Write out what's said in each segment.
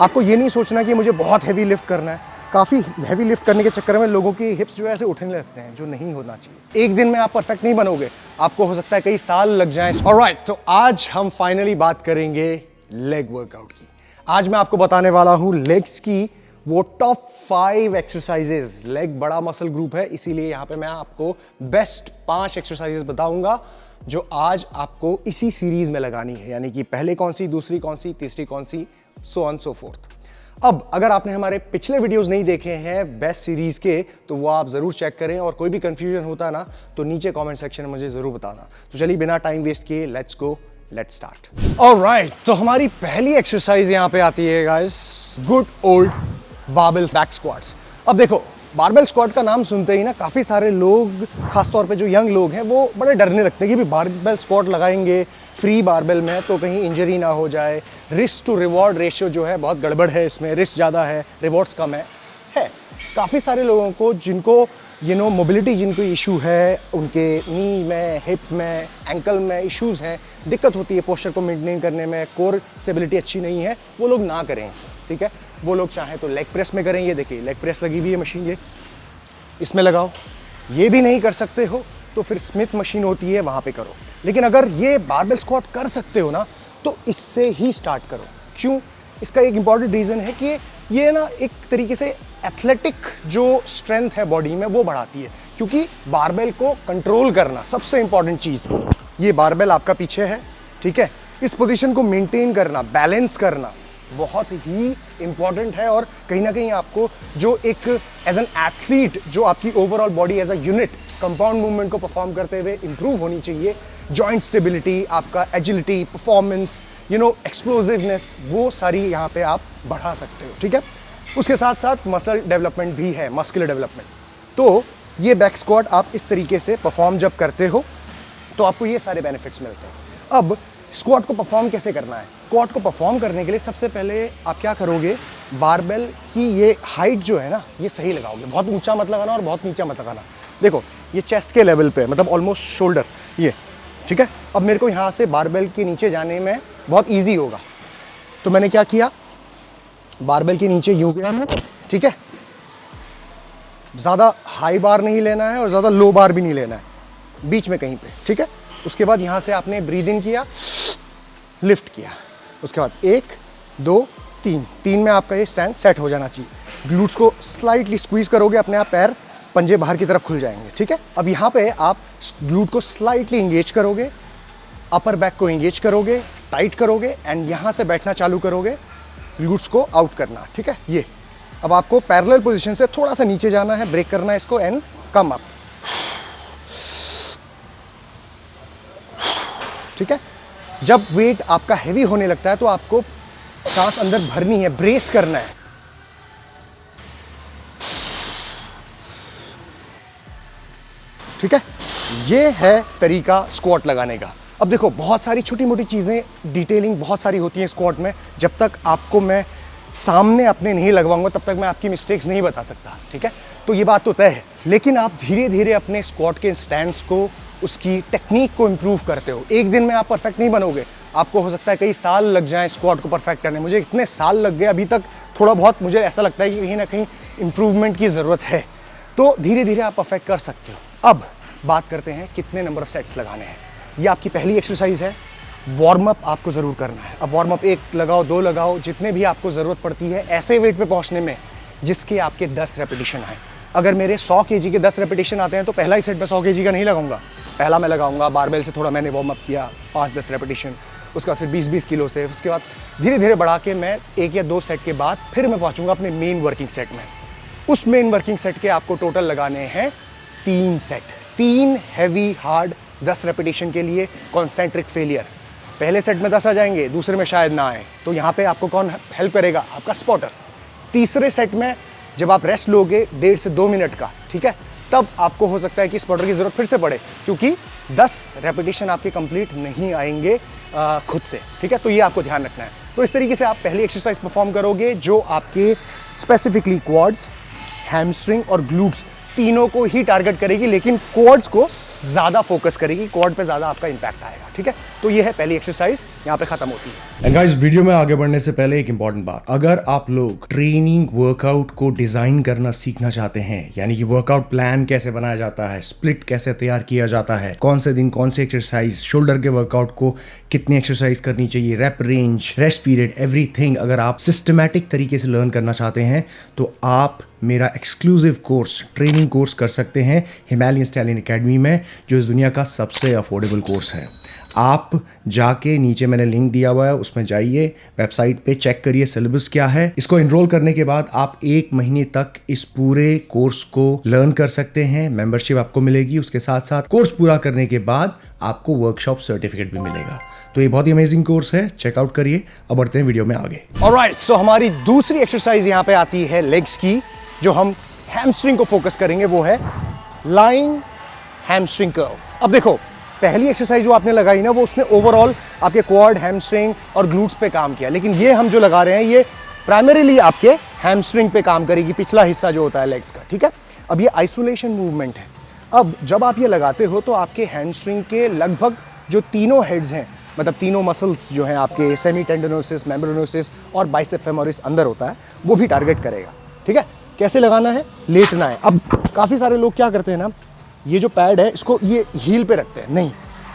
आपको ये नहीं सोचना कि मुझे बहुत हैवी लिफ्ट करना है। काफ़ी हैवी लिफ्ट करने के चक्कर में लोगों की हिप्स जो है ऐसे उठने लगते हैं, जो नहीं होना चाहिए। एक दिन में आप परफेक्ट नहीं बनोगे, आपको हो सकता है कई साल लग जाएं। ऑलराइट, तो आज हम फाइनली बात करेंगे लेग वर्कआउट की। आज मैं आपको बताने वाला हूँ लेग्स की वो टॉप 5 एक्सरसाइजेज। लेग बड़ा मसल ग्रुप है, इसीलिए यहाँ पे मैं आपको बेस्ट 5 एक्सरसाइजेज बताऊंगा जो आज आपको इसी सीरीज में लगानी है। यानी कि पहले कौन सी, दूसरी कौन सी, तीसरी कौन सी, सो ऑन सो फोर्थ। अब अगर आपने हमारे पिछले वीडियोस नहीं देखे हैं बेस्ट सीरीज के, तो वो आप जरूर चेक करें, और कोई भी कंफ्यूजन होता है ना तो नीचे कमेंट सेक्शन में मुझे जरूर बताना। तो चलिए बिना टाइम वेस्ट किए let's go, let's start. Alright, तो हमारी पहली एक्सरसाइज यहां पे आती है guys, good old barbell back squats. अब देखो, बारबेल स्क्वाट का नाम सुनते ही ना काफ़ी सारे लोग, खासतौर पे जो यंग लोग हैं, वो बड़े डरने लगते हैं कि बारबेल स्क्वाट लगाएंगे फ्री बारबेल में तो कहीं इंजरी ना हो जाए। रिस्क टू रिवॉर्ड रेशियो जो है बहुत गड़बड़ है, इसमें रिस्क ज़्यादा है, रिवॉर्ड्स कम है। काफ़ी सारे लोगों को जिनको मोबिलिटी जिनको इशू है, उनके नी में, हिप में, एंकल में इश्यूज़ हैं, दिक्कत होती है पोस्चर को मेंटेन करने में, कोर स्टेबिलिटी अच्छी नहीं है, वो लोग ना करें इसे, ठीक है। वो लोग चाहें तो लेग प्रेस में करें। ये देखिए लेग प्रेस लगी हुई है मशीन, ये इसमें लगाओ। ये भी नहीं कर सकते हो तो फिर स्मिथ मशीन होती है, वहाँ पे करो। लेकिन अगर ये बारबेल स्क्वाट कर सकते हो ना तो इससे ही स्टार्ट करो। क्यों? इसका एक इंपॉर्टेंट रीज़न है कि ये ना एक तरीके से एथलेटिक जो स्ट्रेंथ है बॉडी में वो बढ़ाती है, क्योंकि बारबेल को कंट्रोल करना सबसे इंपॉर्टेंट चीज़। ये बारबेल आपका पीछे है, ठीक है, इस पोजीशन को मेंटेन करना, बैलेंस करना बहुत ही इंपॉर्टेंट है। और कहीं ना कहीं आपको जो एक एज एन एथलीट जो आपकी overall body as a unit compound movement को परफॉर्म करते हुए इंप्रूव होनी चाहिए। जॉइंट स्टेबिलिटी, आपका एजिलिटी, परफॉर्मेंस, एक्सप्लोसिवनेस, वो सारी यहाँ पे आप बढ़ा सकते हो, ठीक है। उसके साथ साथ मसल डेवलपमेंट भी है, मस्कुलर डेवलपमेंट। तो ये बैक स्क्वाट आप इस तरीके से परफॉर्म जब करते हो तो आपको ये सारे बेनिफिट्स मिलते हैं। अब स्क्वाट को परफॉर्म कैसे करना है? स्क्वाट को परफॉर्म करने के लिए सबसे पहले आप क्या करोगे, बारबेल की ये हाइट जो है ना, ये सही लगाओगे। बहुत ऊंचा मत लगाना और बहुत नीचा मत लगाना। देखो ये चेस्ट के लेवल पे, मतलब ऑलमोस्ट शोल्डर, ये ठीक है। अब मेरे को यहाँ से बारबेल के नीचे जाने में बहुत ईजी होगा, तो मैंने क्या किया, बारबेल के नीचे यूं गया मैं, ठीक है। ज़्यादा हाई बार नहीं लेना है और ज़्यादा लो बार भी नहीं लेना है, बीच में कहीं पे, ठीक है। उसके बाद यहाँ से आपने ब्रीद इन किया, लिफ्ट किया, उसके बाद 1 2 3 में आपका ये स्टैंड सेट हो जाना चाहिए। ग्लूट्स को स्लाइटली स्क्वीज करोगे, अपने आप पैर पंजे बाहर की तरफ खुल जाएंगे, ठीक है। अब यहाँ पे आप ग्लूट को स्लाइटली इंगेज करोगे, अपर बैक को इंगेज करोगे, टाइट करोगे, एंड यहाँ से बैठना चालू करोगे, ग्लूट्स को आउट करना, ठीक है। ये अब आपको पैरेलल पोजीशन से थोड़ा सा नीचे जाना है, ब्रेक करना है इसको, एंड कम अप, ठीक है। जब वेट आपका हैवी होने लगता है तो आपको सांस अंदर भरनी है, ब्रेस करना है, ठीक है। ये है तरीका स्क्वाट लगाने का। अब देखो बहुत सारी छोटी मोटी चीज़ें, डिटेलिंग बहुत सारी होती हैं स्क्वाट में। जब तक आपको मैं सामने अपने नहीं लगवाऊंगा तब तक मैं आपकी मिस्टेक्स नहीं बता सकता, ठीक है। तो ये बात तो तय है, लेकिन आप धीरे धीरे अपने स्क्वाट के स्टैंड्स को, उसकी टेक्निक को इम्प्रूव करते हो। एक दिन में आप परफेक्ट नहीं बनोगे, आपको हो सकता है कई साल लग जाएं स्क्वाट को परफेक्ट करने। मुझे इतने साल लग गए अभी तक, थोड़ा बहुत मुझे ऐसा लगता है कि कहीं ना कहीं इम्प्रूवमेंट की ज़रूरत है। तो धीरे धीरे आप परफेक्ट कर सकते हो। अब बात करते हैं कितने नंबर ऑफ सेट्स लगाने हैं। ये आपकी पहली एक्सरसाइज है। वार्म अप आपको ज़रूर करना है। अब वार्म अप 1 लगाओ, 2 लगाओ, जितने भी आपको ज़रूरत पड़ती है ऐसे वेट पे पहुंचने में जिसके आपके 10 रेपिटेशन आए। अगर मेरे 100 kg के 10 रेपिटेशन आते हैं तो पहला ही सेट में 100 kg का नहीं लगाऊंगा। पहला मैं लगाऊंगा बारबेल से, थोड़ा मैंने वार्म अप किया 5-10 रेपिटेशन, उसके बाद फिर 20-20 किलो से, उसके बाद धीरे धीरे बढ़ा के मैं 1 या 2 सेट के बाद फिर मैं पहुंचूंगा अपने मेन वर्किंग सेट में। उस मेन वर्किंग सेट के आपको टोटल लगाने हैं 3 सेट, 3 हैवी हार्ड 10 रेपिटेशन के लिए कॉन्सेंट्रिक फेलियर। पहले सेट में 10 आ जाएंगे, दूसरे में शायद ना आए, तो यहाँ पे आपको कौन हेल्प करेगा? आपका स्पॉटर। तीसरे सेट में जब आप रेस्ट लोगे 1.5 से 2 मिनट का, ठीक है, तब आपको हो सकता है कि स्पॉटर की ज़रूरत फिर से पड़े, क्योंकि 10 रेपिटेशन आपके कंप्लीट नहीं आएंगे खुद से, ठीक है। तो ये आपको ध्यान रखना है। तो इस तरीके से आप पहली एक्सरसाइज परफॉर्म करोगे जो आपके स्पेसिफिकली क्वाड्स, हैमस्ट्रिंग और ग्लूट्स तीनों को ही टारगेट करेगी, लेकिन क्वाड्स को ज़्यादा फोकस करेगी, क्वाड पे ज़्यादा आपका इंपैक्ट आएगा। ठीक है, तो ये है पहली एक्सरसाइज, यहाँ पे खत्म होती है। एंड गाइस, वीडियो में आगे बढ़ने से पहले एक इंपॉर्टेंट बात, अगर आप लोग ट्रेनिंग वर्कआउट को डिजाइन करना सीखना चाहते हैं, यानी कि वर्कआउट प्लान कैसे बनाया जाता है, स्प्लिट कैसे तैयार किया जाता है, कौन से दिन कौन से एक्सरसाइज, शोल्डर के वर्कआउट को कितनी एक्सरसाइज करनी चाहिए, rap range, rest period, everything, अगर आप सिस्टमैटिक तरीके से लर्न करना चाहते हैं तो आप मेरा एक्सक्लूसिव कोर्स, ट्रेनिंग कोर्स कर सकते हैं हिमालयन स्टाइलिन एकेडमी में, जो इस दुनिया का सबसे अफोर्डेबल कोर्स है। आप जाके नीचे मैंने लिंक दिया हुआ है, उसमें जाइए, वेबसाइट पे चेक करिए सिलेबस क्या है। इसको एनरोल करने के बाद आप 1 महीने तक इस पूरे कोर्स को लर्न कर सकते हैं, मेंबरशिप आपको मिलेगी। उसके साथ साथ कोर्स पूरा करने के बाद आपको वर्कशॉप सर्टिफिकेट भी मिलेगा। तो ये बहुत ही अमेजिंग कोर्स है, चेकआउट करिए। अब बढ़ते हैं वीडियो में आगे। ऑलराइट, सो हमारी दूसरी एक्सरसाइज यहाँ पे आती है लेग्स की, जो हम हैमस्ट्रिंग को फोकस करेंगे, वो है लाइंग हैमस्ट्रिंग कर्ल्स। अब देखो, पहली एक्सरसाइज जो आपने लगाई ना, वो उसने ओवरऑल आपके क्वाड, हैमस्ट्रिंग और ग्लूट्स पे काम किया, लेकिन ये हम जो लगा रहे हैं ये प्राइमरीली आपके हैमस्ट्रिंग पे काम करेगी, पिछला हिस्सा जो होता है लेग्स का। ठीक है, अब ये आइसोलेशन मूवमेंट है। अब जब आप ये लगाते हो तो आपके हैमस्ट्रिंग के लगभग जो तीनों हेड्स हैं, मतलब तीनों मसल्स जो हैं आपके, सेमी टेंडनोसिस, मेम्ब्रेनोसिस और बाइसेप फेमोरिस अंदर होता है, वो भी टारगेट करेगा। ठीक है, कैसे लगाना है, लेटना है। अब काफ़ी सारे लोग क्या करते हैं ना, ये जो पैड है इसको ये हील पे रखते हैं, नहीं,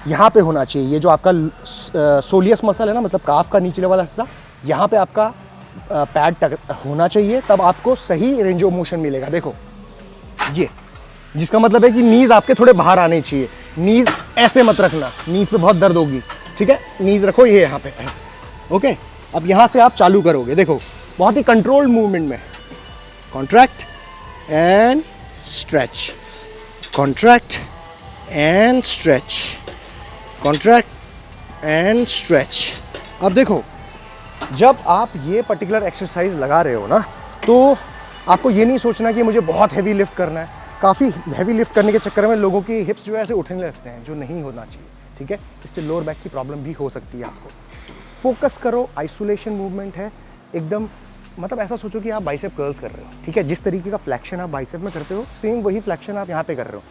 यहाँ पे होना चाहिए। ये जो आपका सोलियस मसल है ना, मतलब काफ का नीचे वाला हिस्सा, यहाँ पे आपका पैड होना चाहिए, तब आपको सही रेंज ऑफ मोशन मिलेगा। देखो ये, जिसका मतलब है कि नीज आपके थोड़े बाहर आने चाहिए। नीज ऐसे मत रखना, नीज पे बहुत दर्द होगी। ठीक है, नीज रखो ये यहाँ पे ऐसे। ओके, अब यहाँ से आप चालू करोगे, देखो बहुत ही कंट्रोल्ड मूवमेंट में, contract and stretch, contract and stretch, contract and stretch. अब देखो, जब आप ये पर्टिकुलर एक्सरसाइज लगा रहे हो ना, तो आपको ये नहीं सोचना कि मुझे बहुत हैवी लिफ्ट करना है। काफ़ी हैवी लिफ्ट करने के चक्कर में लोगों की हिप्स जो है ऐसे उठने लगते हैं, जो नहीं होना चाहिए। ठीक है, इससे लोअर बैक की प्रॉब्लम भी हो सकती है आपको। फोकस करो, आइसोलेशन मूवमेंट है एकदम, मतलब ऐसा सोचो कि आप बाइसेप कर्ल्स कर रहे हो। ठीक है, जिस तरीके का फ्लैक्शन आप बाइसेप में करते हो, सेम वही फ्लैक्शन आप यहाँ पे कर रहे हो।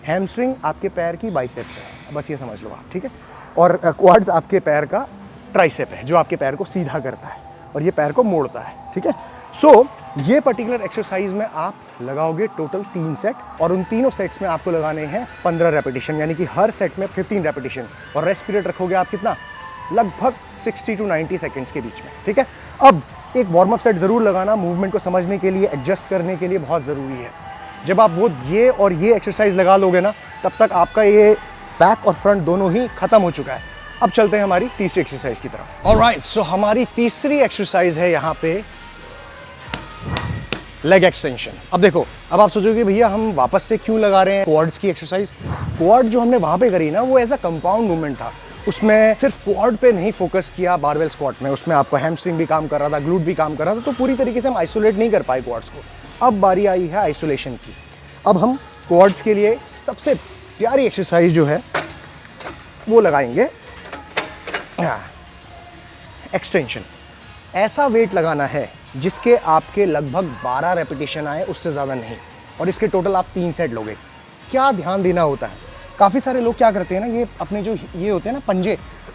हैमस्ट्रिंग आपके पैर की बाइसेप है, बस ये समझ लो आप। ठीक है, और क्वाड्स आपके पैर का ट्राइसेप है, जो आपके पैर को सीधा करता है और ये पैर को मोड़ता है। ठीक है, सो ये पर्टिकुलर एक्सरसाइज में आप लगाओगे टोटल 3 सेट, और उन तीनों सेट्स में आपको लगाने हैं 15 रेपिटेशन, यानी कि हर सेट में 15 रेपिटेशन, और रेस्ट पीरियड रखोगे आप कितना, लगभग 60 to 90 सेकेंड्स के बीच में। ठीक है, अब एक वार्म अप सेट ज़रूर लगाना, मूवमेंट को समझने के लिए, एडजस्ट करने के लिए बहुत ज़रूरी है। जब आप वो ये और ये एक्सरसाइज लगा लोगे ना, तब तक आपका ये बैक और फ्रंट दोनों ही खत्म हो चुका है। अब चलते हैं हमारी तीसरी एक्सरसाइज की तरफ। ऑलराइट, सो हमारी तीसरी एक्सरसाइज है यहाँ पे लेग एक्सटेंशन। अब देखो, अब आप सोचोगे भैया हम वापस से क्यों लगा रहे हैं क्वाड्स की एक्सरसाइज। क्वाड जो हमने वहाँ पे करी ना, वो एज अ कंपाउंड मूवमेंट था, उसमें सिर्फ क्वाड पे नहीं फोकस किया बारबेल स्क्वाट में, उसमें आपका हैमस्ट्रिंग भी काम कर रहा था, ग्लूट भी काम कर रहा था, तो पूरी तरीके से हम आइसोलेट नहीं कर पाए क्वाड्स को। अब बारी आई है आइसोलेशन की। अब हम क्वाड्स के लिए सबसे प्यारी एक्सरसाइज जो है वो लगाएंगे एक्सटेंशन। ऐसा वेट लगाना है जिसके आपके लगभग 12 रेपिटेशन आए, उससे ज़्यादा नहीं, और इसके टोटल आप 3 सेट लोगे। क्या ध्यान देना होता है, काफ़ी सारे लोग क्या करते हैं ना, ये अपने जो ये होते हैं ना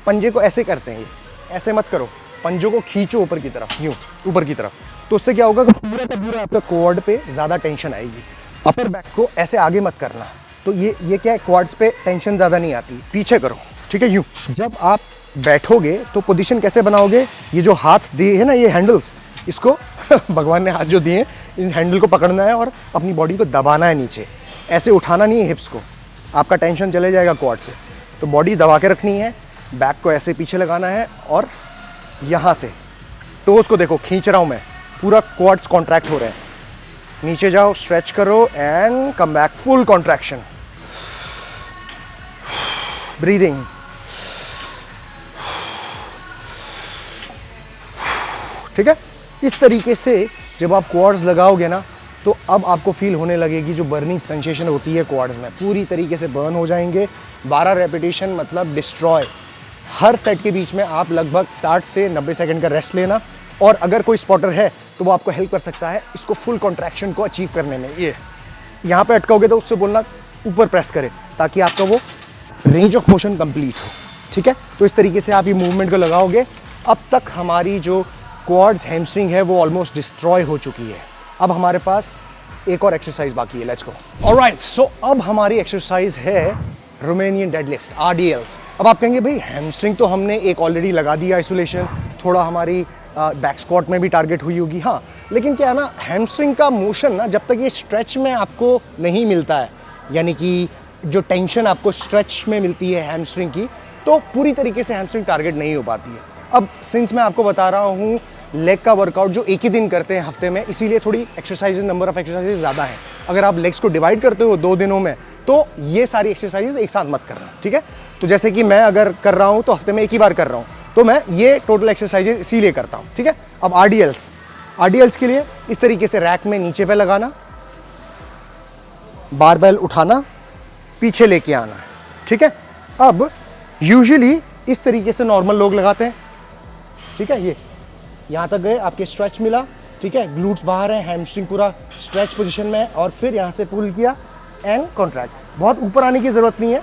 पंजे को ऐसे करते हैं, ये ऐसे मत करो, पंजों को खींचो ऊपर की तरफ, यूँ ऊपर की तरफ, तो उससे क्या होगा कि पूरा का पूरा आपका क्वाड पे ज़्यादा टेंशन आएगी। अपर बैक को ऐसे आगे मत करना, तो ये क्या है, क्वाड्स पे टेंशन ज़्यादा नहीं आती, पीछे करो। ठीक है, यूँ। जब आप बैठोगे तो पोजीशन कैसे बनाओगे, ये जो हाथ दिए है ना, ये हैंडल्स, इसको भगवान ने हाथ जो दिए, इन हैंडल को पकड़ना है और अपनी बॉडी को दबाना है नीचे, ऐसे उठाना नहीं है हिप्स को, आपका टेंशन चले जाएगा क्वाड से। तो बॉडी दबा के रखनी है, बैक को ऐसे पीछे लगाना है, और यहाँ से टोस को देखो खींच रहा हूँ मैं, पूरा क्वाड्स कॉन्ट्रैक्ट हो रहे हैं। नीचे जाओ, स्ट्रेच करो and come back, full contraction, breathing. ठीक है, इस तरीके से जब आप क्वाड्स लगाओगे ना, तो अब आपको फील होने लगेगी जो बर्निंग सेंसेशन होती है क्वाड्स में, पूरी तरीके से बर्न हो जाएंगे। 12 रेपिटेशन मतलब डिस्ट्रॉय। हर सेट के बीच में आप लगभग 60 से 90 सेकंड का रेस्ट लेना, और अगर कोई स्पॉटर है तो वो आपको हेल्प कर सकता है इसको फुल कॉन्ट्रैक्शन को अचीव करने में। ये यहाँ पे अटकाओगे तो उससे बोलना ऊपर प्रेस करे, ताकि आपका वो रेंज ऑफ मोशन कंप्लीट हो, ठीक है। तो इस तरीके से आप ये मूवमेंट को लगाओगे। अब तक हमारी जो क्वाड्स हैमस्ट्रिंग है वो ऑलमोस्ट डिस्ट्रॉय हो चुकी है। अब हमारे पास एक और एक्सरसाइज बाकी है, लेट्स गो। ऑलराइट, सो अब हमारी एक्सरसाइज है रोमानियन डेडलिफ्ट, RDLs। अब आप कहेंगे भाई हैमस्ट्रिंग तो हमने एक ऑलरेडी लगा दिया आइसोलेशन, थोड़ा हमारी बैक स्क्वाट में भी टारगेट हुई होगी, हाँ, लेकिन क्या है ना, हैमस्ट्रिंग का मोशन ना जब तक ये स्ट्रेच में आपको नहीं मिलता है, यानी कि जो टेंशन आपको स्ट्रेच में मिलती है हैमस्ट्रिंग की, तो पूरी तरीके से हैमस्ट्रिंग टारगेट नहीं हो पाती है। अब सिंस मैं आपको बता रहा हूँ लेग का वर्कआउट जो एक ही दिन करते हैं हफ्ते में, इसीलिए थोड़ी एक्सरसाइजेज, नंबर ऑफ एक्सरसाइजेज ज़्यादा है। अगर आप लेग्स को डिवाइड करते हो 2 दिनों में, तो ये सारी एक्सरसाइजेज एक साथ मत करना, ठीक है। तो जैसे कि मैं अगर कर रहा हूँ तो हफ्ते में एक ही बार कर रहा हूँ, तो मैं ये टोटल एक्सरसाइजेज इसीलिए करता हूँ, ठीक है। अब RDLs के लिए इस तरीके से रैक में नीचे पे लगाना, बारबेल उठाना, पीछे लेके आना, ठीक है। अब यूजुअली इस तरीके से नॉर्मल लोग लगाते हैं, ठीक है। ये यहाँ तक गए, आपके स्ट्रेच मिला, ठीक है, ग्लूट्स बाहर है, हैमस्ट्रिंग पूरा स्ट्रेच पोजीशन में है, और फिर यहाँ से पुल किया एंड कॉन्ट्रैक्ट। बहुत ऊपर आने की जरूरत नहीं है,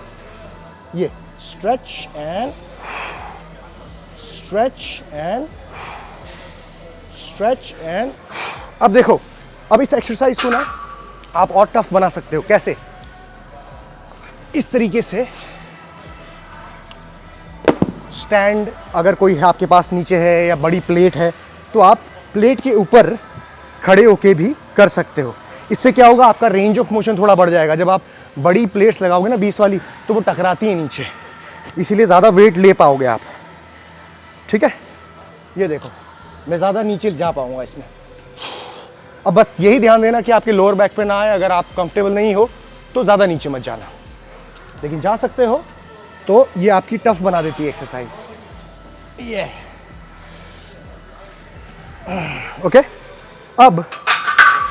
ये stretch and stretch and stretch and. अब देखो, अब इस एक्सरसाइज को ना आप और टफ बना सकते हो। कैसे? इस तरीके से स्टैंड अगर कोई है आपके पास नीचे है, या बड़ी प्लेट है, तो आप प्लेट के ऊपर खड़े होके भी कर सकते हो। इससे क्या होगा, आपका रेंज ऑफ मोशन थोड़ा बढ़ जाएगा। जब आप बड़ी प्लेट्स लगाओगे ना 20 वाली, तो वो टकराती है नीचे, इसीलिए ज़्यादा वेट ले पाओगे आप, ठीक है। ये देखो, मैं ज़्यादा नीचे जा पाऊंगा इसमें। अब बस यही ध्यान देना कि आपके लोअर बैक पे ना आए। अगर आप कंफर्टेबल नहीं हो तो ज़्यादा नीचे मत जाना, लेकिन जा सकते हो। तो ये आपकी टफ बना देती है एक्सरसाइज, ये ओके। अब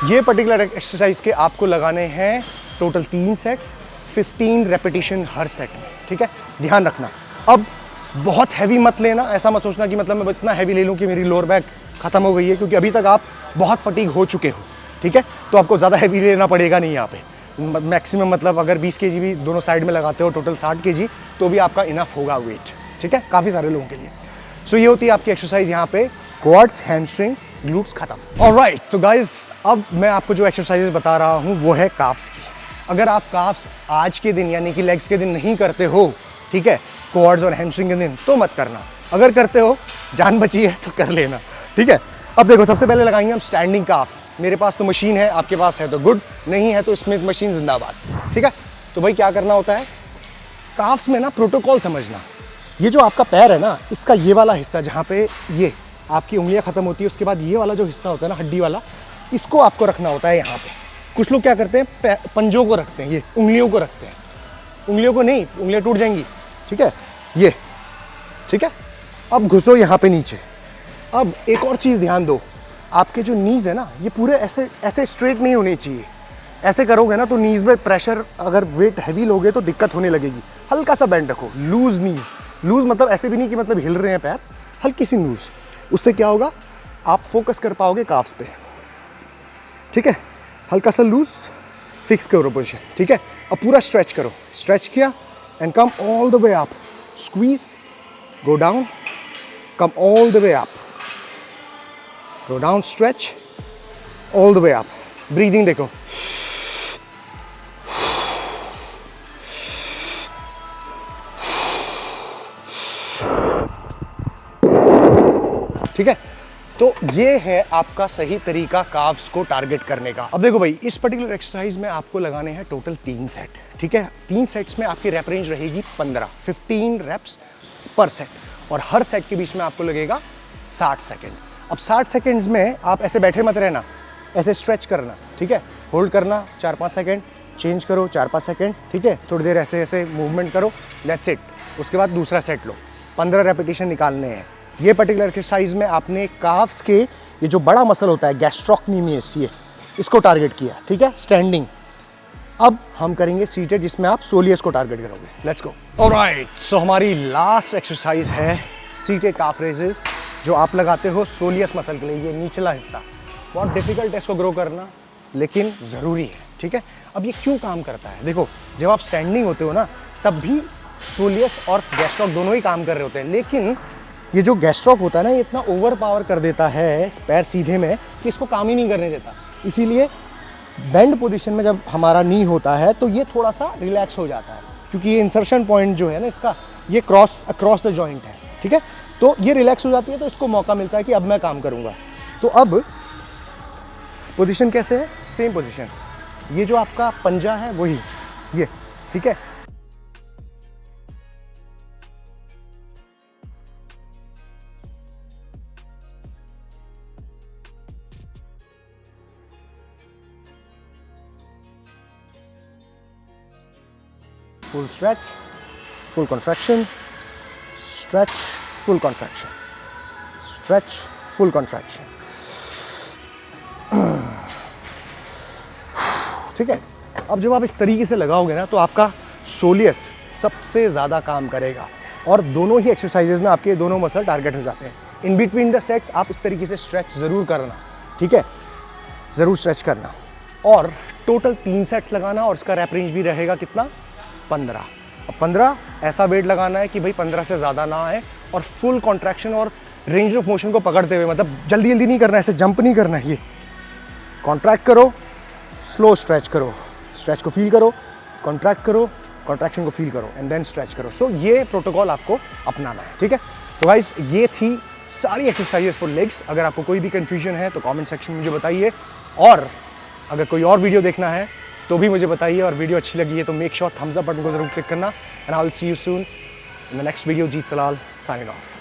ये पर्टिकुलर एक्सरसाइज के आपको लगाने हैं टोटल 3 सेट्स, 15 रेपिटेशन हर सेट में, ठीक है। ध्यान रखना, अब बहुत हैवी मत लेना। ऐसा मत सोचना कि मतलब मैं इतना हैवी ले लूँ कि मेरी लोअर बैक खत्म हो गई है, क्योंकि अभी तक आप बहुत फटीग हो चुके हो, ठीक है। तो आपको ज़्यादा हैवी लेना पड़ेगा नहीं यहाँ पे। मैक्सिमम मतलब अगर 20 kg भी दोनों साइड में लगाते हो, टोटल 60 kg, तो भी आपका इनफ होगा वेट, ठीक है, काफ़ी सारे लोगों के लिए। सो ये होती है आपकी एक्सरसाइज यहाँ पे, क्वाड्स, हैमस्ट्रिंग, ग्लूट्स खत्म। ऑलराइट, तो गाइस अब मैं आपको जो एक्सरसाइजेस बता रहा हूँ वो है काफ्स की। अगर आप काफ्स आज के दिन यानी कि लेग्स के दिन नहीं करते हो, ठीक है, क्वाड्स और हैमस्ट्रिंग के दिन, तो मत करना। अगर करते हो, जान बची है तो कर लेना, ठीक है। अब देखो, सबसे पहले लगाएंगे हम स्टैंडिंग काफ। मेरे पास तो मशीन है, आपके पास है तो गुड, नहीं है तो स्मिथ मशीन जिंदाबाद, ठीक है। तो भाई क्या करना होता है, काफ्स में ना प्रोटोकॉल समझना। ये जो आपका पैर है ना, इसका ये वाला हिस्सा जहाँ पे ये आपकी उंगलियां खत्म होती है, उसके बाद ये वाला जो हिस्सा होता है ना, हड्डी वाला, इसको आपको रखना होता है यहाँ पे। कुछ लोग क्या करते हैं, पंजों को रखते हैं, ये उंगलियों को रखते हैं। उंगलियों को नहीं, उंगलियां टूट जाएंगी, ठीक है, ये, ठीक है। अब घुसो यहाँ पे नीचे। अब एक और चीज़ ध्यान दो, आपके जो नीज है ना, ये पूरे ऐसे ऐसे स्ट्रेट नहीं होने चाहिए। ऐसे करोगे ना तो नीज में प्रेशर, अगर वेट हैवी लोगे तो दिक्कत होने लगेगी। हल्का सा बेंड रखो, लूज नीज। लूज मतलब ऐसे भी नहीं कि मतलब हिल रहे हैं पैर, हल्की सी लूज। उससे क्या होगा, आप फोकस कर पाओगे काफ्स पे, ठीक है। हल्का सा लूज, फिक्स करो पोजिशन, ठीक है। अब पूरा स्ट्रेच करो, स्ट्रेच किया and come all the way up, squeeze, go down, come all the way up, go down, stretch all the way up. Breathing देखो, ठीक है। तो ये है आपका सही तरीका काफ्स को टारगेट करने का। अब देखो भाई, इस पर्टिकुलर एक्सरसाइज में आपको लगाने हैं टोटल 3 सेट, ठीक है। 3 सेट्स में आपकी रैप रेंज रहेगी 15 रेप्स पर सेट, और हर सेट के बीच में आपको लगेगा 60 सेकेंड। अब 60 सेकेंड्स में आप ऐसे बैठे मत रहना, ऐसे स्ट्रेच करना, ठीक है। होल्ड करना 4-5 सेकेंड, चेंज करो 4-5 सेकेंड, ठीक है। थोड़ी देर ऐसे ऐसे मूवमेंट करो, दैट्स इट। उसके बाद दूसरा सेट लो, 15 रेपिटेशन निकालने हैं। ये पर्टिकुलर एक्सरसाइज में आपने काफ्स के ये जो बड़ा मसल होता है गैस्ट्रोक्नीमियस, ये इसको टारगेट किया, ठीक है, स्टैंडिंग। अब हम करेंगे सीटेड, जिसमें आप सोलियस को टारगेट करोगे। Let's go. ऑलराइट, सो हमारी लास्ट एक्सरसाइज है सीटेड काफ रेजेस, जो आप लगाते हो सोलियस मसल के लिए, ये निचला हिस्सा। बहुत डिफिकल्ट है इसको ग्रो करना, लेकिन ज़रूरी है। ठीक है। अब ये क्यों काम करता है, देखो जब आप स्टैंडिंग होते हो ना तब भी सोलियस और गैस्ट्रॉक दोनों ही काम कर रहे होते हैं, लेकिन ये जो गैस्ट्रॉक होता है ना ये इतना ओवर पावर कर देता है पैर सीधे में कि इसको काम ही नहीं करने देता। इसीलिए बेंड पोजीशन में जब हमारा नी होता है तो ये थोड़ा सा रिलैक्स हो जाता है, क्योंकि ये इंसर्शन पॉइंट जो है ना इसका ये अक्रॉस द जॉइंट है, ठीक है। तो ये रिलैक्स हो जाती है तो इसको मौका मिलता है कि अब मैं काम करूँगा। तो अब पोजीशन कैसे है, सेम पोजीशन, ये जो आपका पंजा है वही ये, ठीक है। Full stretch, full contraction, stretch, full contraction, stretch, full contraction. ठीक है। अब जब आप इस तरीके से लगाओगे ना तो आपका सोलियस सबसे ज़्यादा काम करेगा और दोनों ही एक्सरसाइजेज में आपके दोनों मसल टारगेट हो जाते हैं। इन बिटवीन द सेट्स आप इस तरीके से स्ट्रेच ज़रूर करना, ठीक है, ज़रूर स्ट्रेच करना। और टोटल 3 सेट्स लगाना और इसका रैप रेंज भी रहेगा कितना, 15। अब 15 ऐसा वेट लगाना है कि भाई 15 से ज़्यादा ना आए और फुल कॉन्ट्रैक्शन और रेंज ऑफ मोशन को पकड़ते हुए, मतलब जल्दी जल्दी नहीं करना है, ऐसे जंप नहीं करना है, ये कॉन्ट्रैक्ट करो, स्लो स्ट्रेच करो, स्ट्रेच को फील करो, कॉन्ट्रैक्ट करो, कॉन्ट्रैक्शन को फील करो एंड देन स्ट्रेच करो। सो ये प्रोटोकॉल आपको अपनाना है, ठीक है। तो गाइस ये थी सारी एक्सरसाइजेस फॉर लेग्स। अगर आपको कोई भी कंफ्यूजन है तो कमेंट सेक्शन में मुझे बताइए, और अगर कोई और वीडियो देखना है तो भी मुझे बताइए, और वीडियो अच्छी लगी है तो make sure thumbs up button को जरूर क्लिक करना। And I will see you soon in the next video. Jeet Salal signing of.